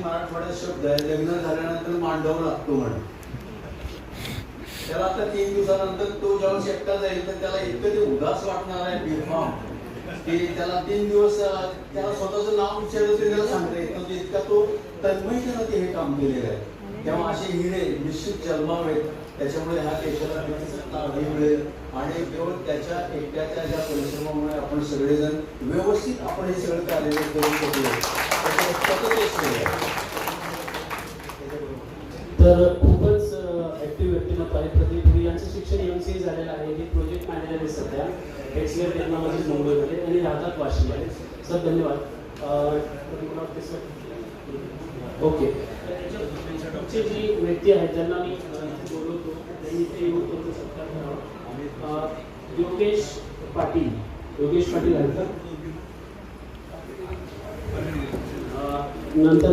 मराठवाड्यात शब्द आहे, लग्न झाल्यानंतर मांडव लागतो म्हणे. त्याला आता 3 दिवसानंतर तो जेव्हा एकटा जाईल तर त्याला इतकं ते उदास वाटणार आहे बेफाम की त्याला 3 दिवस त्याला स्वतःचं नाव विचारलं तरी त्याला सांगता येत नव्हतं, इतका तो तन्मयतेनं ते हे काम केलेलं आहे. तेव्हा असे हिरे निश्चित जन्मावेत, त्याच्यामुळे ह्या देशाला नावी मिळेल आणि केवळ त्याच्या एकट्याच्या ज्या परिश्रमामुळे आपण सगळेजण व्यवस्थित आपण हे सगळं कार्य करू शकलो. तर खूपच ऍक्टिव्ह व्यक्तिमत्व आहे प्रदीप. यांचं शिक्षण MCA झालेलं आहे. हे प्रोजेक्ट मॅनेजर आहे सध्या एक्सलेअर टेक्नॉलॉजी मुंबईमध्ये आणि राहतात वाशिममध्ये. सर धन्यवाद. ओके, तुमची जी व्यक्ती आहेत ज्यांना मी बोलवतो त्यांनी इथे येऊन त्यांचं सत्कार करावा. योगेश पाटील आहेत का? नंतर